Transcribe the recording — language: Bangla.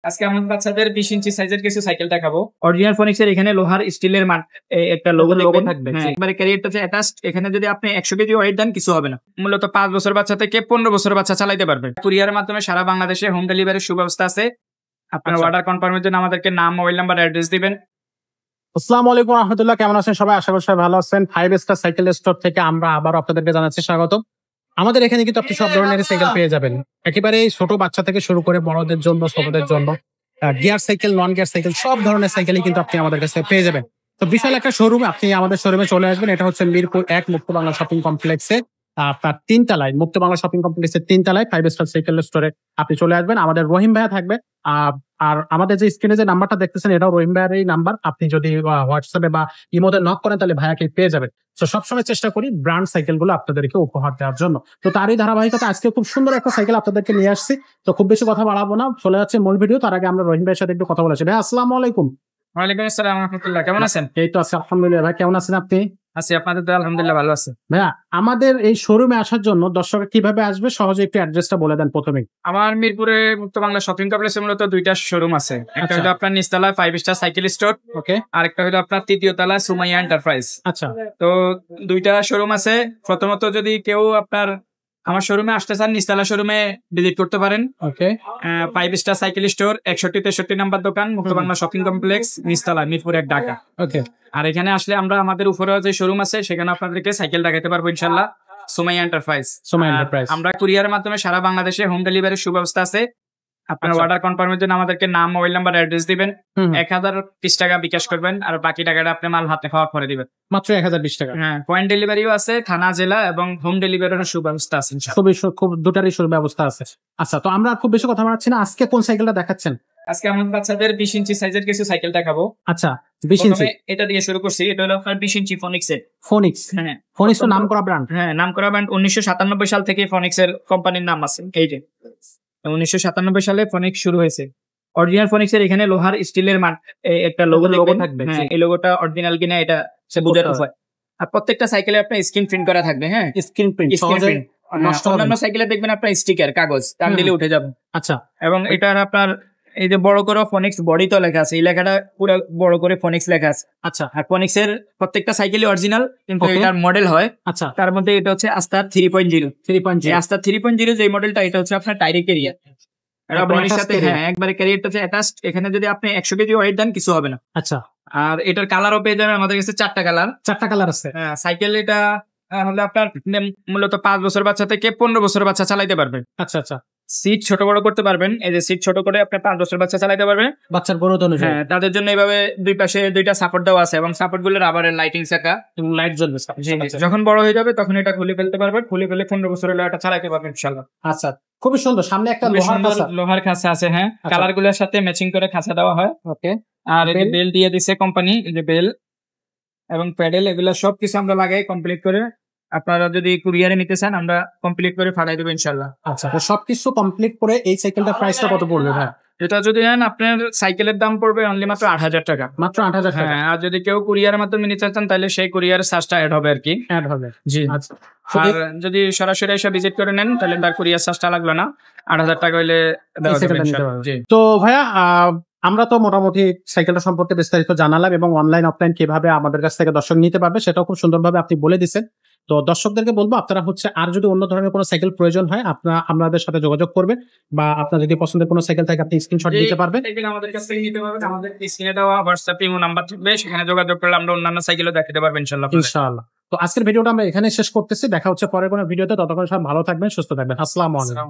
আজকে আমার বাচ্চাদের 20 ইঞ্চি সাইজের কিছু সাইকেল দেখাবো। অরিজিনাল ফোনিক্স এর এখানে লোহার স্টিলের একটা লোগো থাকবে। একবারে ক্যারিয়ারটা অ্যাটাচড। এখানে যদি আপনি 100 কেজি ওয়েট দেন কিছু হবে না। মূলত 5 বছর বাচ্চা থেকে 15 বছর বাচ্চা চালাতে পারবে। কুরিয়ারের মাধ্যমে সারা বাংলাদেশে হোম ডেলিভারির সুব্যবস্থা আছে। আপনার অর্ডার কনফার্মের জন্য আমাদেরকে নাম, মোবাইল নাম্বার, অ্যাড্রেস দিবেন। আসসালামু আলাইকুম রাহমাতুল্লাহ। কেমন আছেন সবাই? আশা করি সবাই ভালো আছেন। 5 স্টার সাইকেল স্টোর থেকে আমরা আবার আপনাদেরকে জানাচ্ছি স্বাগত। আমাদের এখানে কিন্তু আপনি সব ধরনের সাইকেল পেয়ে যাবেন, একেবারে ছোট বাচ্চা থেকে শুরু করে বড়দের জন্য, ছোটদের জন্য, gear cycle, non gear cycle, সব ধরনের সাইকেলই কিন্তু আপনি আমাদের কাছে পেয়ে যাবেন। তো বিশাল একটা শোরুম, আপনি আমাদের শোরুমে চলে আসবেন। এটা হচ্ছে মিরপুর 1 মুক্ত বাংলা শপিং কমপ্লেক্সে, আপনার 3 তলায়, মুক্ত বাংলা শপিং কমপ্লেক্সের 3 তলায় 5 স্টার সাইকেল স্টোরে আপনি চলে আসবেন। আমাদের রহিম ভাইয়া থাকবে। আর আমাদের যে স্ক্রিনে যে নাম্বারটা দেখতেছেন, এটাও রহিম ভাইয়ের এই নাম্বার। আপনি যদি হোয়াটসঅ্যাপে বা ইমোতে নক করেন তাহলে ভাইয়াকে পেয়ে যাবেন। তো সবসময় চেষ্টা করি ব্র্যান্ড সাইকেল গুলো আপনাদেরকে উপহার দেওয়ার জন্য। তো তারই ধারাবাহিকতা আজকে খুব সুন্দর একটা সাইকেল আপনাদেরকে নিয়ে আসছি। তো খুব বেশি কথা বাড়াবো না, চলে যাচ্ছে মূল ভিডিও। তার আগে আমরা রহিম ভাইয়ের সাথে একটু কথা বলেছি। ভাই আসসালামু আলাইকুম। ওয়ালাইকুম আসসালাম ওয়া রাহমাতুল্লাহ। কেমন আছেন? এই তো আছি আলহামদুলিল্লাহ। ভাই কেমন আছেন আপনি? আছি, আপনাদের তো আলহামদুলিল্লাহ ভালো আছে। ভাইয়া আমাদের এই শোরুমে আসার জন্য দর্শক কিভাবে আসবে, সহজে একটু অ্যাড্রেসটা বলে দেন প্রথমেই। আমার মিরপুরে মুক্ত বাংলা শপিং কমপ্লেক্সে মূলত 2টা শোরুম আছে। একটা হলো আপনার নিচতলায় 5 স্টার সাইকেল স্টোর, ওকে। আর একটা হলো আপনার তৃতীয় তলায় সুমাইয়া এন্টারপ্রাইজ। আচ্ছা, তো 2টা শোরুম আছে। প্রথমত যদি কেউ আপনার আমার শোরুমে আসতে চান, নিচতলা শোরুমে ভিজিট করতে পারেন। ওকে। 5 স্টার সাইকেল স্টোর, 61-63 নাম্বার দোকান, মুক্ত বাংলা শপিং কমপ্লেক্স, নিচতলা, মিরপুর 1, ঢাকা। ওকে। আর এখানে আসলে আমরা আমাদের উপরে যে শোরুম আছে সেখানে আপনাদেরকে সাইকেল দেখাতে পারবো ইনশাল্লাহ। সুমাইয়া এন্টারপ্রাইজ। আমরা কুরিয়ারের মাধ্যমে সারা বাংলাদেশে হোম ডেলিভারির সুব্যবস্থা আছে। আপনার অর্ডার কনফার্মের জন্য আমাদেরকে নাম, মোবাইল নাম্বার, অ্যাড্রেস দিবেন। 1020 টাকা বিকাশ করবেন, আর বাকি টাকাটা আপনি মাল হাতে খাওয়া করে দিবেন। মাত্র 1020 টাকা। হ্যাঁ, পয়েন্ট ডেলিভারিও আছে, থানা, জেলা এবং হোম ডেলিভারির সুব্যবস্থা আছে। খুব দুটারই সুব্যবস্থা আছে। আচ্ছা, তো আমরা খুব বেশি কথা বাড়াচ্ছি না, আজকে কোন সাইকেলটা দেখাচ্ছেন? আজকে আমার বাচ্চাদের 20 ইঞ্চি সাইজের কিছু সাইকেল দেখাবো। আচ্ছা, 20 ইঞ্চি। এটা দিয়ে শুরু করছি। এটা হলো আপনার 20 ইঞ্চি ফোনিক্স এর। ফোনিক্স? হ্যাঁ, ফোনিক্স তো নাম করা ব্র্যান্ড। হ্যাঁ, নাম করা ব্র্যান্ড। 1997 সাল থেকে ফোনিক্স এর কোম্পানির নাম আছে। এই যে 1997 সালে ফোনিক্স শুরু হয়েছে। অরিজিনাল ফোনিক্স এর এখানে লোহার স্টিলের একটা লোগো থাকবে। হ্যাঁ, এই লোগোটা অরিজিনাল কিনা এটা সে বোঝাতে হয়। আর প্রত্যেকটা সাইকেলে আপনার স্ক্রিন প্রিন্ট করা থাকবে। হ্যাঁ, স্ক্রিন প্রিন্ট। অন্যান্য সাইকেলে দেখবেন আপনার স্টিকার, কাগজ টান দিলে উঠে যাবে। আচ্ছা। এবং এটার আপনার এই যে বড় করে ফোনিক্স বডি তো লেখা আছে, এই লেখাটা পুরো বড় করে ফোনিক্স লেখা আছে। আচ্ছা। আর ফোনিক্স এর প্রত্যেকটা সাইকেলই অরিজিনাল, কিন্তু এটার মডেল হয়। আচ্ছা। তার মধ্যে এটা হচ্ছে আস্তার 3.0। আস্তার 3.0 যে মডেলটা, এটা হচ্ছে আপনার টাইরে ক্যারিয়ার। বডির সাথে একবারে ক্যারিয়ারটা অ্যাটাচড। এখানে যদি আপনি 100 কেজি ওয়েট দেন কিছু হবে না। আচ্ছা। আর এটার কালারও পেয়ে যাবেন আমাদের কাছে 4টা কালার। 4টা কালার আছে। হ্যাঁ, সাইকেল এটা হলে আপনার মূলত 5 বছর বাচ্চা থেকে 15 বছর বাচ্চা চালাতে পারবে। আচ্ছা আচ্ছা। সিট ছোট বড় করতে পারবেন। এই যে সিট ছোট করে আপনার 5 বছর বাচ্চা চালাতে পারবে, বাচ্চার গ্রোথ অনুযায়ী। হ্যাঁ, তাদের জন্য এইভাবে দুই পাশে 2টা সাপোর্ট দেওয়া আছে, এবং সাপোর্ট গুলো রাবারের লাইটিং চাকা, এবং লাইট জ্বলবে। যখন বড় হয়ে যাবে তখন এটা খুলে ফেলতে পারবেন। খুলে ফেলে 15 বছর হলে এটা চালাতে পারবেন ইনশাআল্লাহ। আচ্ছা, খুবই সুন্দর। সামনে একটা লোহার খাঁচা আছে। হ্যাঁ, কালার গুলোর সাথে ম্যাচিং করে খাঁচা দেওয়া হয়। ওকে। আর এই বেল দিয়ে দিছে কোম্পানি, এই যে বেল এবং প্যাডেল, এগুলো সবকিছু আমরা লাগাই কমপ্লিট করে। আপনারা যদি কুরিয়ারে নিতে চান আমরা কমপ্লিট করে পাঠিয়ে দেব ইনশাআল্লাহ। আচ্ছা, তো সবকিছু কমপ্লিট করে এই সাইকেলটার প্রাইসটা কত পড়বে ভাই? এটা যদি নেন আপনার সাইকেলের দাম পড়বে অনলি মাত্র 8,000 টাকা। মাত্র 8,000 টাকা। হ্যাঁ, আর যদি কেউ কুরিয়ারের মাধ্যমে নিতে চান তাহলে সেই কুরিয়ারের চার্জটা অ্যাড হবে আর কি। অ্যাড হবে, জি। আচ্ছা, আর যদি সরাসরি এসে ভিজিট করে নেন তাহলে তার কুরিয়ার চার্জটা লাগবে না, 8,000 টাকা হইলে দেওয়া যাবে ইনশাআল্লাহ। জি। তো ভাইয়া আমরা তো মোটামুটি সাইকেলটা সম্পর্কে বিস্তারিত জানালাম, এবং অনলাইন অফলাইন কিভাবে আমাদের কাছ থেকে দর্শক নিতে পারবে সেটাও খুব সুন্দরভাবে আপনি বলে দিচ্ছেন। তো দর্শকদেরকে বলবো, আপনারা আর যদি অন্য ধরনের কোনো সাইকেল প্রয়োজন হয় আপনারা আমাদের সাথে যোগাযোগ করবেন, বা আপনার যদি পছন্দের কোনো সাইকেল থাকে আপনি স্ক্রিনশট দিতে পারবেন। আমাদের কাছ থেকে নিতে পারবেন। আমাদের স্ক্রিনে দেওয়া হোয়াটসঅ্যাপ ইমো নাম্বার থাকবে, সেখানে যোগাযোগ করলে আমরা অন্যান্য সাইকেলও দেখাতে পারবো ইনশাআল্লাহ। ইনশাআল্লাহ। তো আজকের ভিডিওটা আমরা এখানে শেষ করতেছি। দেখা হচ্ছে পরের কোনো ভিডিওতে। ততক্ষণ সব ভালো থাকবেন, সুস্থ থাকবেন। আসসালামু আলাইকুম।